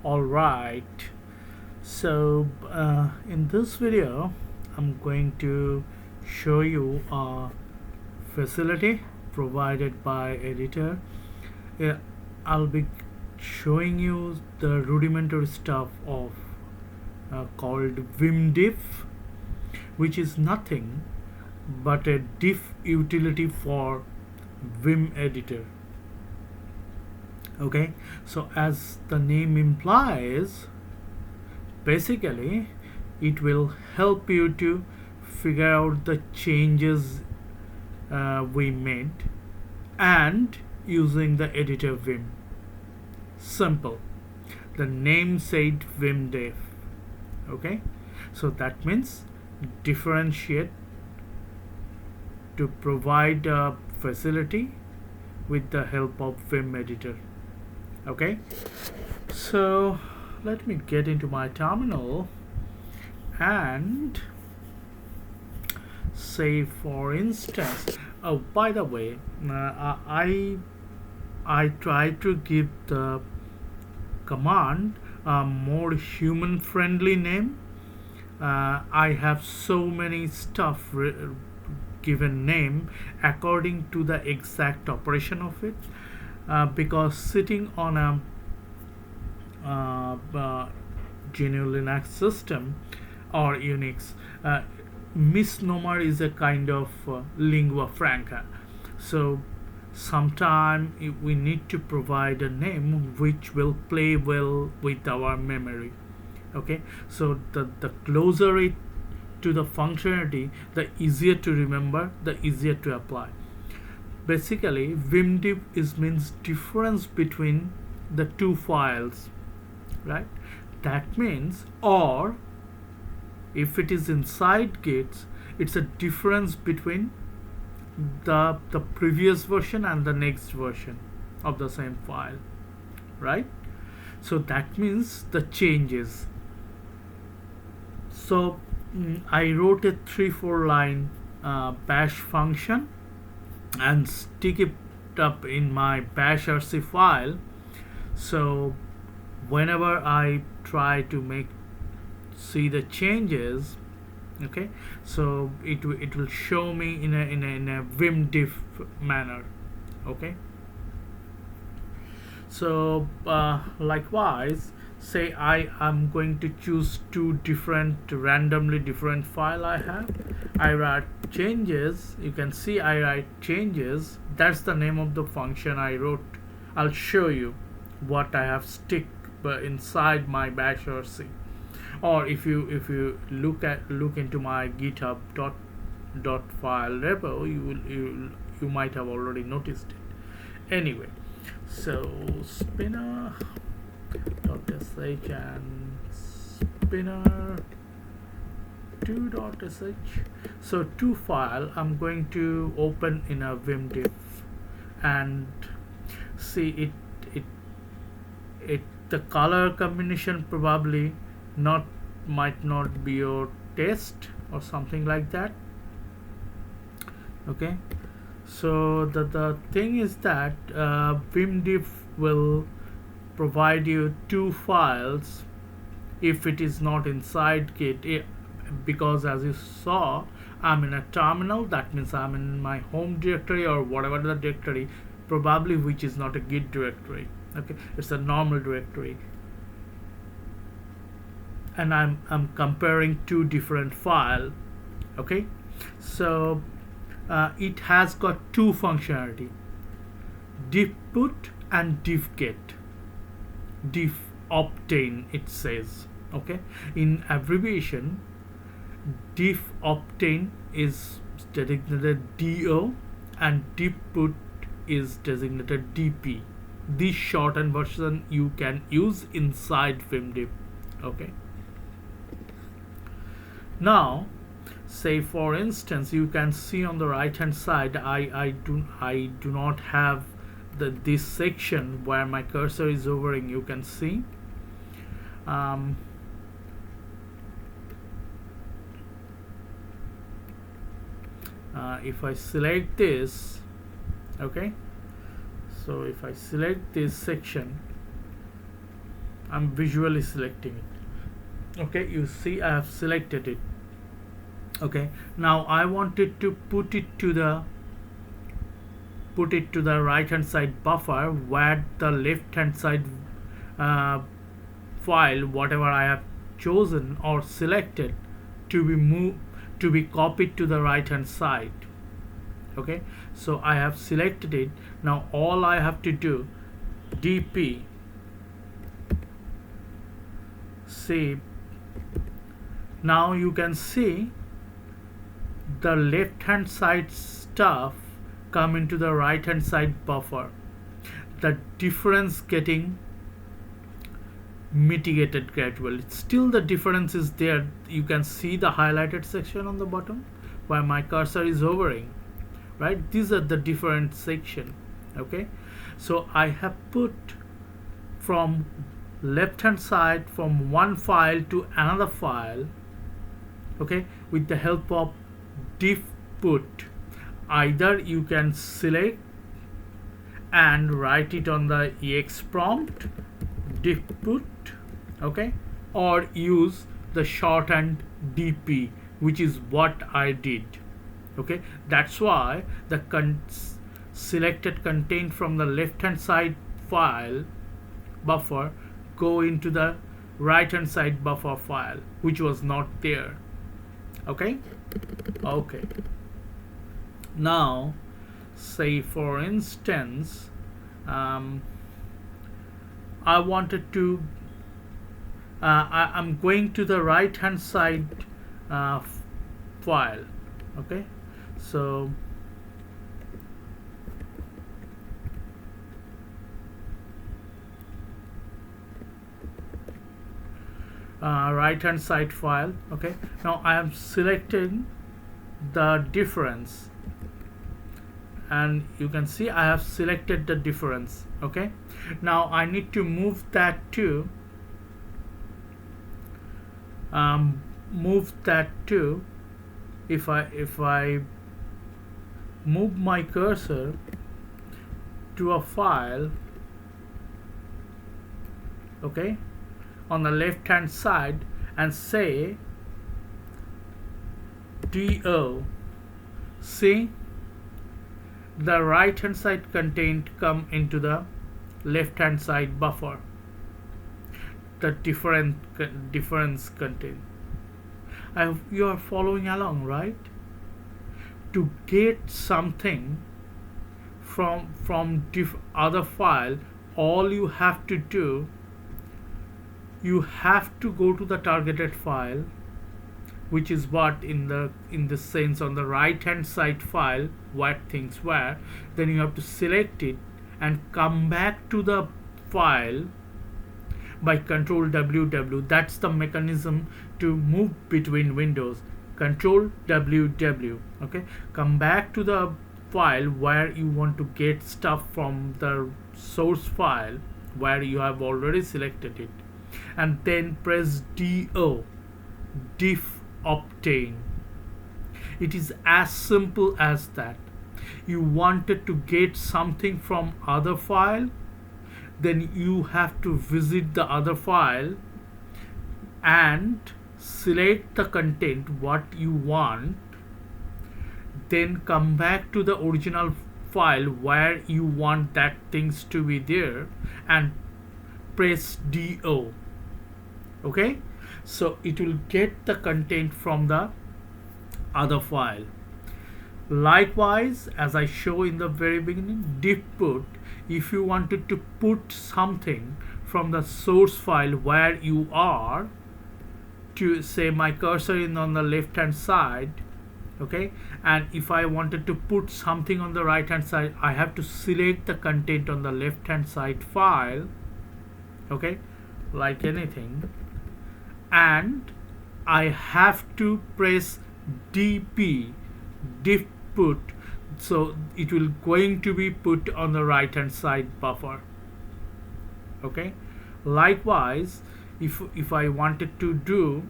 Alright, so in this video I'm going to show you a facility provided by editor. Yeah, I'll be showing you the rudimentary stuff of called Vimdiff, which is nothing but a diff utility for Vim editor. Okay, so as the name implies, basically it will help you to figure out the changes we made and using the editor Vim. Simple. The name said Vimdiff. Okay, so that means differentiate to provide a facility with the help of Vim editor. Okay, so let me get into my terminal and say, for instance, oh, by the way, I try to give the command a more human friendly name. I have so many stuff given name according to the exact operation of it, because sitting on a GNU Linux system or Unix, misnomer is a kind of lingua franca. So sometime we need to provide a name which will play well with our memory. Okay, so the closer it to the functionality, the easier to remember, the easier to apply. Basically, Vimdiff means difference between the two files, right? That means, or if it is inside Git, it's a difference between the previous version and the next version of the same file, right? So that means the changes. So I wrote a 3-4 line bash function and stick it up in my bash rc file. So whenever I try to see the changes, okay, so it will show me in a Vimdiff manner. Okay, so likewise, say I am going to choose two randomly different file I write changes. You can see I write changes. That's the name of the function I wrote. I'll show you what I have stick inside my bash rc. Or if you look into my github dot file repo, you might have already noticed it. Anyway, so spinner .sh and spinner 2.sh. So two file I'm going to open in a Vimdiff and see it the color combination probably might not be your taste or something like that. Okay, so the thing is that Vimdiff will provide you two files if it is not inside Git, because as you saw, I'm in a terminal. That means I'm in my home directory or whatever the directory, probably, which is not a Git directory. Okay, it's a normal directory, and I'm comparing two different files. Okay, so it has got two functionality: diff put and diff get. Diff obtain, it says. Okay, in abbreviation, diff obtain is designated DO and diff put is designated DP. This shortened version you can use inside Vimdiff. Okay, now say, for instance, you can see on the right hand side, I do not have this section where my cursor is hovering. You can see if I select this, okay, so if I select this section, I'm visually selecting it. Okay, you see I have selected it. Okay, now I wanted to put it to the right hand side buffer where the left hand side uh, file, whatever I have chosen or selected, to be moved, to be copied to the right hand side. Okay, so I have selected it. Now all I have to do, dp save. Now you can see the left hand side stuff come into the right hand side buffer, the difference getting mitigated gradually. Still the difference is there. You can see the highlighted section on the bottom where my cursor is hovering, right? These are the different section. Okay, so I have put from left hand side from one file to another file, okay, with the help of diff put. Either you can select and write it on the ex prompt diff put, okay, or use the shorthand dp, which is what I did. Okay, that's why the selected content from the left hand side file buffer go into the right hand side buffer file, which was not there. Okay, okay. Now say for instance I wanted to I'm going to the right hand side file. Okay, so right hand side file. Okay, now I am selecting the difference, and you can see I have selected the difference. Okay, now I need to move that to if I move my cursor to a file, okay, on the left hand side, and say do, see the right hand side content come into the left hand side buffer, the difference content. You are following along, right? To get something from other file, all you have to do, you have to go to the targeted file, which is what in the sense on the right hand side file where things were. Then you have to select it and come back to the file by Control W. That's the mechanism to move between windows. Control W. Okay, come back to the file where you want to get stuff from the source file where you have already selected it, and then press do, diff obtain. It is as simple as that. You wanted to get something from other file, then you have to visit the other file and select the content what you want, then come back to the original file where you want that things to be there and press do. Okay, so it will get the content from the other file. Likewise, as I show in the very beginning, diff put, if you wanted to put something from the source file where you are, to say my cursor is on the left hand side, okay, and if I wanted to put something on the right hand side, I have to select the content on the left hand side file, okay, like anything, and I have to press dp, diff put, so it will going to be put on the right hand side buffer. Okay, likewise, if I wanted to do,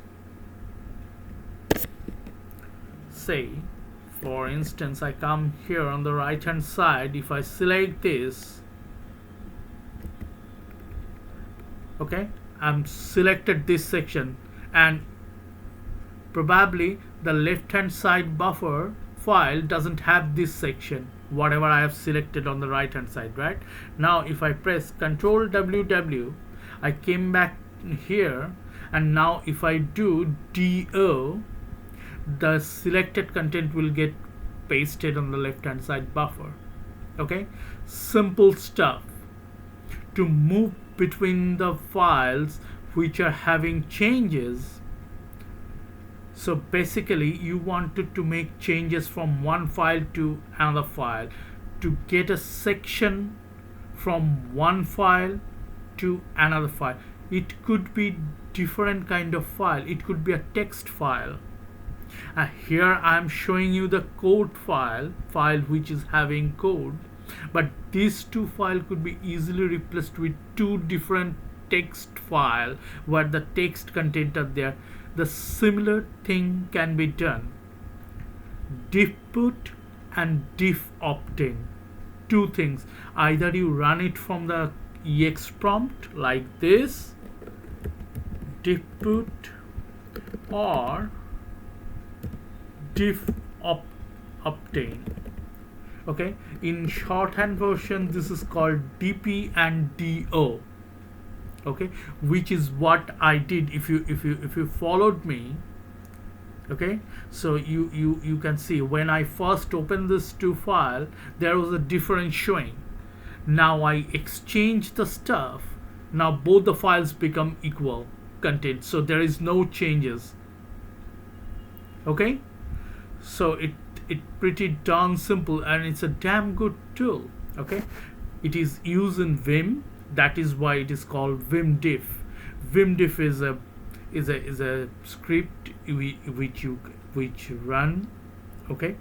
say for instance I come here on the right hand side, if I select this, okay, I'm selected this section, and probably the left hand side buffer file doesn't have this section, whatever I have selected on the right hand side, right? Now if I press Ctrl WW, I came back here, and now if I do DO, the selected content will get pasted on the left hand side buffer. Okay, simple stuff to move between the files which are having changes. So basically you wanted to make changes from one file to another file, to get a section from one file to another file. It could be different kind of file, it could be a text file. Here I am showing you the code file which is having code, but these two files could be easily replaced with two different text file where the text content are there. The similar thing can be done. diffput and diffobtain, two things. Either you run it from the ex prompt like this, diffput, or diffobtain. Okay, in shorthand version this is called dp and do. Okay, which is what I did. If you followed me, okay, so you can see when I first opened this two file, there was a difference showing. Now I exchange the stuff, now both the files become equal content, so there is no changes. Okay, so it pretty darn simple, and it's a damn good tool. Okay, it is used in Vim, that is why it is called Vimdiff. Vimdiff is a script which run. Okay,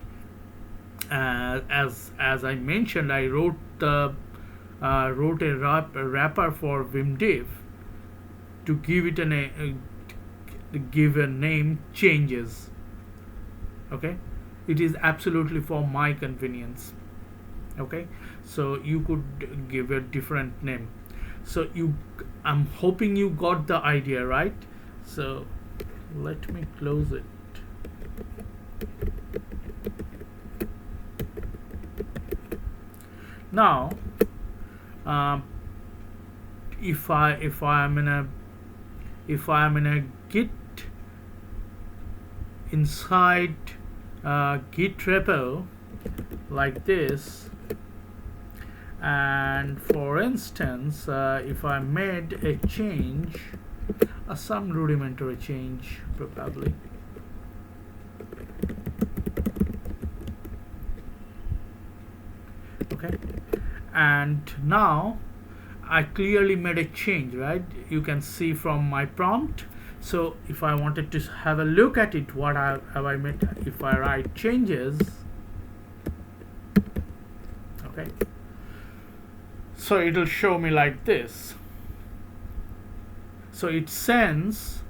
as I mentioned, I wrote a wrapper for Vimdiff to give it give a name changes. Okay, it is absolutely for my convenience. Okay, so you could give a different name. So I'm hoping you got the idea, right? So let me close it. Now if I'm in a git inside git repo like this, and for instance if I made a change, some rudimentary change probably, okay, and now I clearly made a change, right? You can see from my prompt. So if I wanted to have a look at it, what have I made? If I write changes, okay, so it will show me like this. So it sends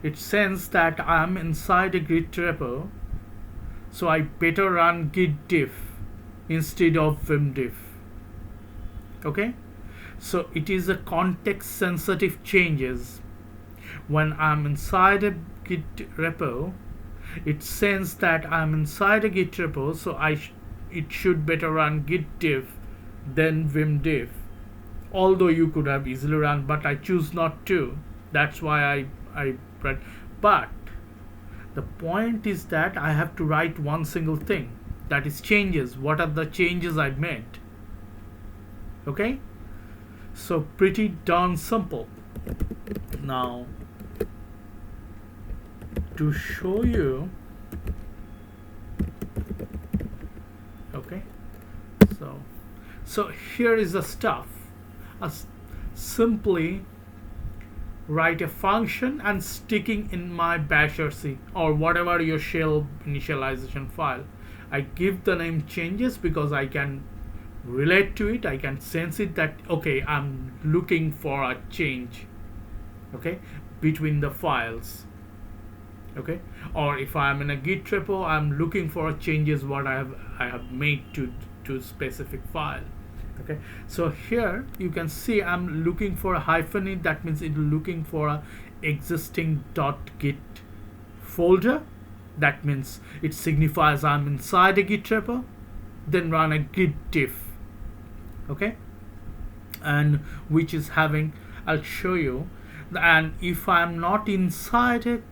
that I'm inside a git repo, so I better run git diff instead of vimdiff. Okay, so it is a context sensitive changes. When I'm inside a git repo, it sends that I'm inside a git repo, so it should better run git diff than vimdiff. Although you could have easily run, but I choose not to. That's why I read. But the point is that I have to write one single thing, that is changes. What are the changes I made? Okay, so pretty darn simple. Now to show you, okay, so here is the stuff. Simply write a function and sticking in my basher C or whatever your shell initialization file. I give the name changes because I can relate to it. I can sense it that okay, I'm looking for a change, okay, between the files. Okay, or if I'm in a git repo, I'm looking for changes what I have made to specific file. Okay, so here you can see I'm looking for a hyphen in, that means it's looking for a existing .git folder. That means it signifies I'm inside a Git repo. Then run a git diff, okay, and which is having, I'll show you. And if I'm not inside a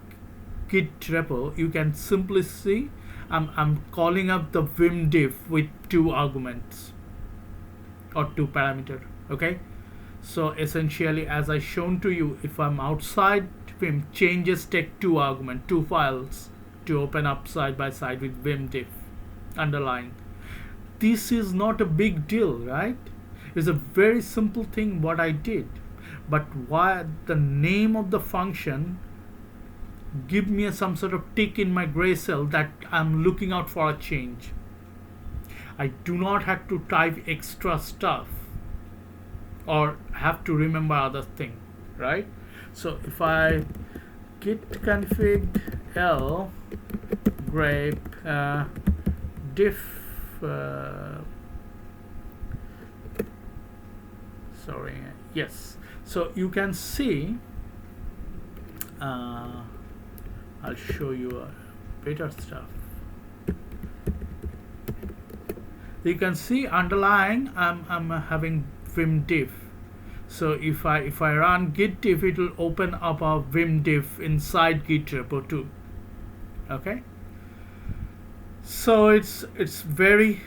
Git repo, you can simply see I'm calling up the Vimdiff with 2 arguments or 2 parameter. Okay, so essentially, as I shown to you, if I'm outside Vim, changes take 2 argument, 2 files to open up side by side with Vimdiff underlying. This is not a big deal, right? It's a very simple thing what I did, but why the name of the function give me some sort of tick in my gray cell that I'm looking out for a change. I do not have to type extra stuff or have to remember other thing, right? So if I git config l grep diff sorry, yes, so you can see I'll show you better stuff. You can see underlying I'm having Vimdiff. So if I run git diff, it will open up a Vimdiff inside Git repo too. Okay, so it's very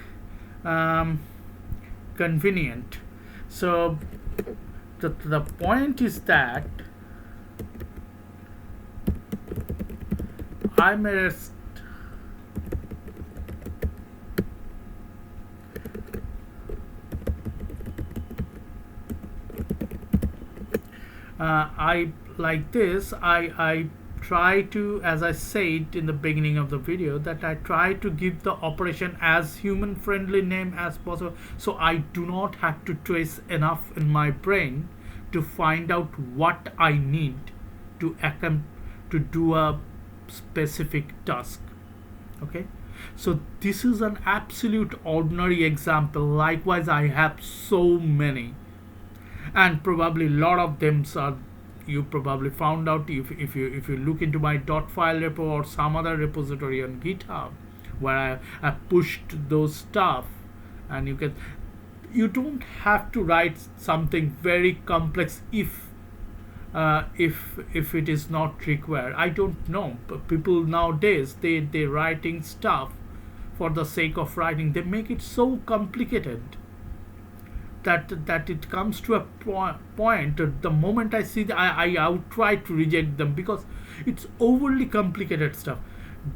convenient. So the point is that I may I like this. I try to, as I said in the beginning of the video, that I try to give the operation as human friendly name as possible, so I do not have to trace enough in my brain to find out what I need to do a specific task. Okay, so this is an absolute ordinary example. Likewise, I have so many, and probably a lot of them are, you probably found out if you look into my .file repo or some other repository on GitHub where I pushed those stuff, and you don't have to write something very complex if it is not required. I don't know, but people nowadays they writing stuff for the sake of writing. They make it so complicated that it comes to a point the moment I see that I outright reject them, because it's overly complicated stuff.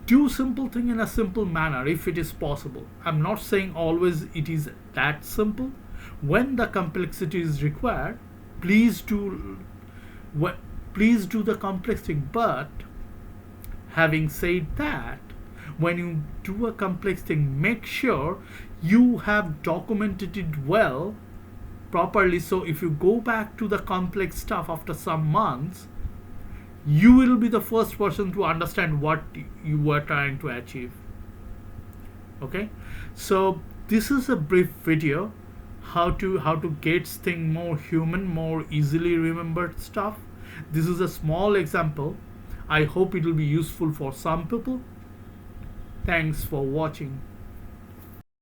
Do simple thing in a simple manner if it is possible. I'm not saying always it is that simple. When the complexity is required, please do the complex thing. But having said that, when you do a complex thing, make sure you have documented it well, properly, so if you go back to the complex stuff after some months, you will be the first person to understand what you were trying to achieve. Okay, so this is a brief video how to get things more human, more easily remembered stuff. This is a small example. I hope it will be useful for some people. Thanks for watching.